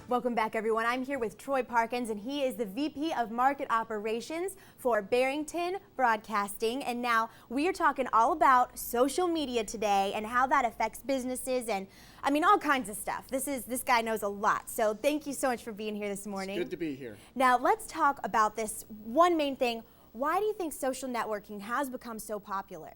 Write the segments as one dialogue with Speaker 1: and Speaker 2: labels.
Speaker 1: Welcome back, everyone. I'm here with Troy Parkins, and he is the VP of Market Operations for Barrington Broadcasting. And now we are talking all about social media today and how that affects businesses and, I mean, all kinds of stuff. This guy knows a lot. So thank you so much for being here this morning.
Speaker 2: It's good to be here.
Speaker 1: Now let's talk about this one main thing. Why do you think social networking has become so popular?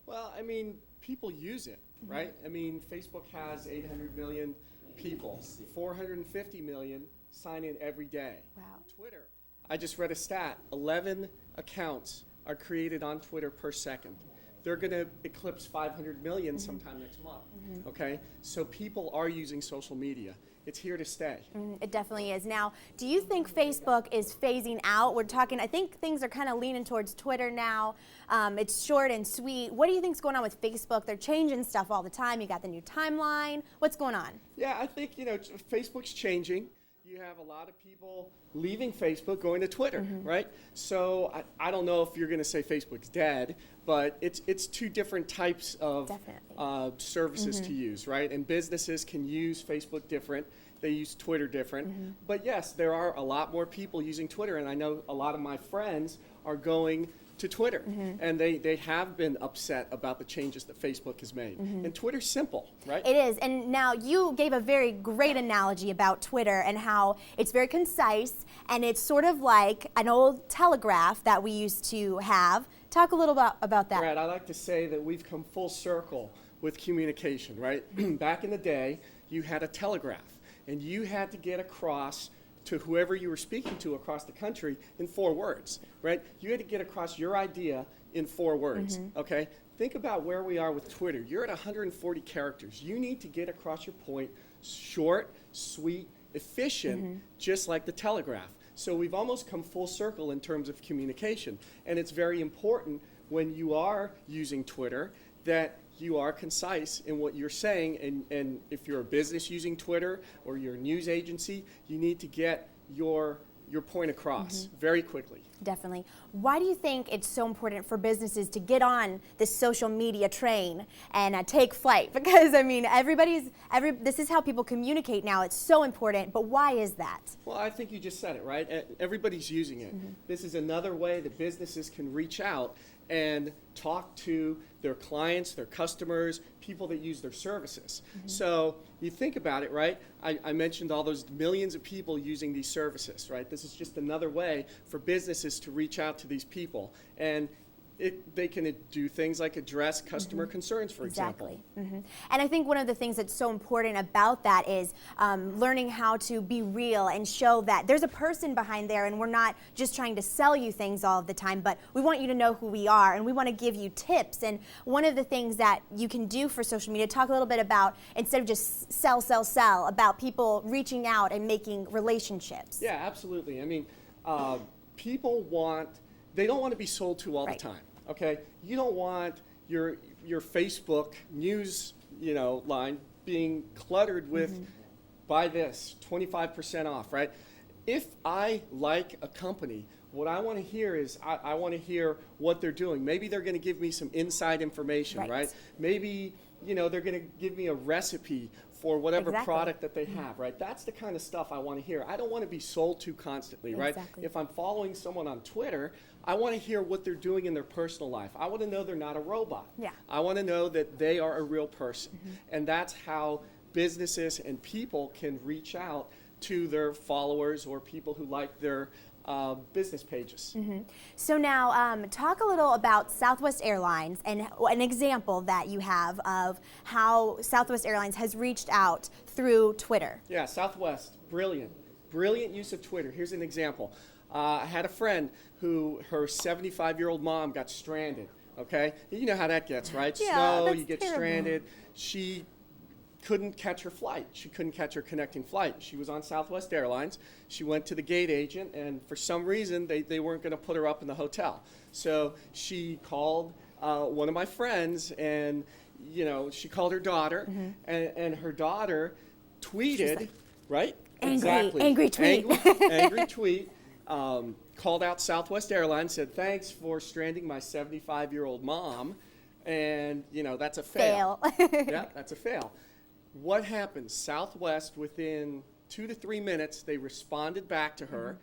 Speaker 2: Well, I mean, people use it, right? I mean, Facebook has 800 million people, 450 million sign in every day.
Speaker 1: Wow.
Speaker 2: Twitter, I just read a stat, 11 accounts are created on Twitter per second. They're going to eclipse 500 million sometime next month, okay? So people are using social media. It's here to stay.
Speaker 1: It definitely is. Now, do you think Facebook is phasing out? We're talking, I think things are kind of leaning towards Twitter now. It's short and sweet. What do you think's going on with Facebook? They're changing stuff all the time. You got the new timeline. What's going on?
Speaker 2: Yeah, I think, Facebook's changing. You have a lot of people leaving Facebook, going to Twitter, right? So I don't know if you're going to say Facebook's dead, but it's two different types of services to use, right? And businesses can use Facebook different. They use Twitter different. But yes, there are a lot more people using Twitter, and I know a lot of my friends are going to Twitter, and they have been upset about the changes that Facebook has made. And Twitter's simple, right?
Speaker 1: It is, and now you gave a very great analogy about Twitter and how it's very concise, and it's sort of like an old telegraph that we used to have. Talk a little about that.
Speaker 2: Right, I like to say that we've come full circle with communication, right? Back in the day, you had a telegraph, and you had to get across to whoever you were speaking to across the country in 4 words, right? You had to get across your idea in 4 words, okay? Think about where we are with Twitter. You're at 140 characters. You need to get across your point short, sweet, efficient, just like the telegraph. So we've almost come full circle in terms of communication. And it's very important when you are using Twitter that you are concise in what you're saying, and if you're a business using Twitter or you're a news agency, you need to get your point across very quickly.
Speaker 1: Definitely. Why do you think it's so important for businesses to get on this social media train and take flight? Because, I mean, this is how people communicate now. It's so important, but why is that?
Speaker 2: Well, I think you just said it, right? Everybody's using it. This is another way that businesses can reach out and talk to their clients, their customers, people that use their services. So you think about it, right? I mentioned all those millions of people using these services, right? This is just another way for businesses to reach out to these people. And they can do things like address customer concerns, for example.
Speaker 1: And I think one of the things that's so important about that is learning how to be real and show that there's a person behind there, and we're not just trying to sell you things all of the time, but we want you to know who we are, and we want to give you tips. And one of the things that you can do for social media, talk a little bit about, instead of just sell, about people reaching out and making relationships.
Speaker 2: Yeah, absolutely. I mean, people they don't want to be sold to all the time. Okay, you don't want your Facebook news line being cluttered with buy this 25% off, right? If I like a company, what I want to hear is I want to hear what they're doing. Maybe they're going to give me some inside information, right? Maybe they're going to give me a recipe for whatever product that they have, right? That's the kind of stuff I want to hear. I don't want to be sold to constantly, right? If I'm following someone on Twitter, I want to hear what they're doing in their personal life. I want to know they're not a robot. I want to know that they are a real person. And that's how businesses and people can reach out to their followers or people who like their business pages.
Speaker 1: So now talk a little about Southwest Airlines and an example that you have of how Southwest Airlines has reached out through Twitter.
Speaker 2: Yeah, Southwest, brilliant use of Twitter. Here's an example. I had a friend who her 75-year-old mom got stranded, okay? You know how that gets, right?
Speaker 1: Yeah,
Speaker 2: Snow, you get
Speaker 1: terrible.
Speaker 2: stranded. She couldn't catch her flight. She couldn't catch her connecting flight. She was on Southwest Airlines. She went to the gate agent, and for some reason, they weren't going to put her up in the hotel. So she called one of my friends, and she called her daughter, and her daughter tweeted, right?
Speaker 1: Angry tweet.
Speaker 2: Angry tweet. Called out Southwest Airlines, said, thanks for stranding my 75-year-old mom. And, that's a fail.
Speaker 1: Fail.
Speaker 2: Yeah, that's a fail. What happens? Southwest, within 2 to 3 minutes, they responded back to her,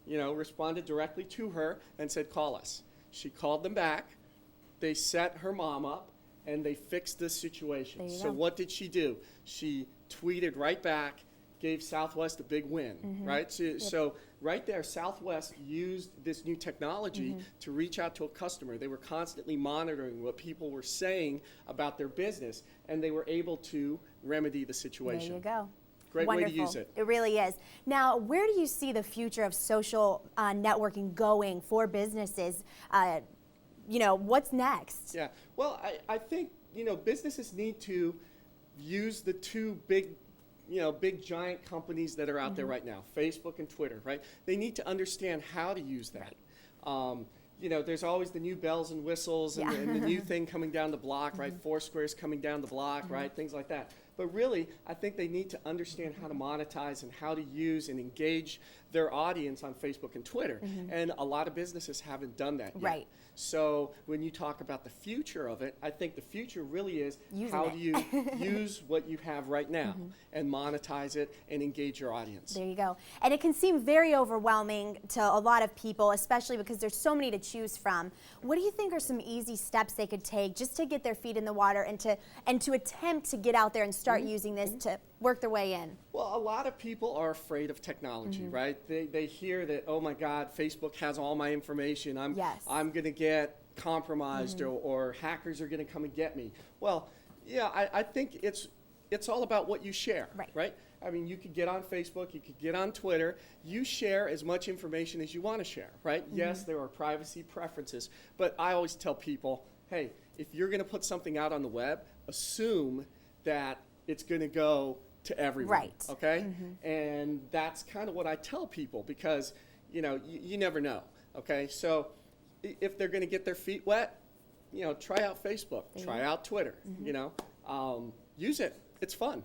Speaker 2: responded directly to her and said, call us. She called them back. They set her mom up, and they fixed this situation. So what did she do? She tweeted right back, gave Southwest a big win, right? So right there, Southwest used this new technology to reach out to a customer. They were constantly monitoring what people were saying about their business, and they were able to remedy the situation.
Speaker 1: There you go.
Speaker 2: Great
Speaker 1: Wonderful.
Speaker 2: way to use it.
Speaker 1: It really is. Now, where do you see the future of social networking going for businesses? What's next?
Speaker 2: Yeah, well, I think, businesses need to use the two big giant companies that are out there right now, Facebook and Twitter, right? They need to understand how to use that. There's always the new bells and whistles and the new thing coming down the block, right? Foursquare's coming down the block, right? Things like that. But really, I think they need to understand how to monetize and how to use and engage their audience on Facebook and Twitter. And a lot of businesses haven't done that yet.
Speaker 1: Right.
Speaker 2: So when you talk about the future of it, I think the future really is how do you use what you have right now and monetize it and engage your audience.
Speaker 1: There you go. And it can seem very overwhelming to a lot of people, especially because there's so many to choose from. What do you think are some easy steps they could take just to get their feet in the water and to attempt to get out there and start using this to work their way in?
Speaker 2: Well, a lot of people are afraid of technology, right? They hear that, oh my God, Facebook has all my information. I'm going to get compromised or hackers are going to come and get me. Well, yeah, I think it's all about what you share, right? I mean, you could get on Facebook, you could get on Twitter. You share as much information as you want to share, right? Yes, there are privacy preferences, but I always tell people, hey, if you're going to put something out on the web, assume that it's going to go to everyone, okay? And that's kind of what I tell people because, you never know, okay? So if they're going to get their feet wet, try out Facebook, try out Twitter, use it. It's fun.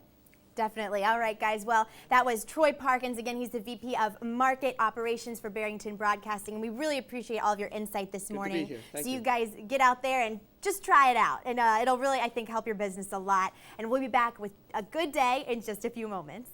Speaker 1: Definitely. All right, guys. Well, that was Troy Parkins. Again, he's the VP of Market Operations for Barrington Broadcasting. And we really appreciate all of your insight this morning.
Speaker 2: Good to be here. Thank
Speaker 1: you.
Speaker 2: You
Speaker 1: guys get out there and just try it out. And it'll really, I think, help your business a lot. And we'll be back with a good day in just a few moments.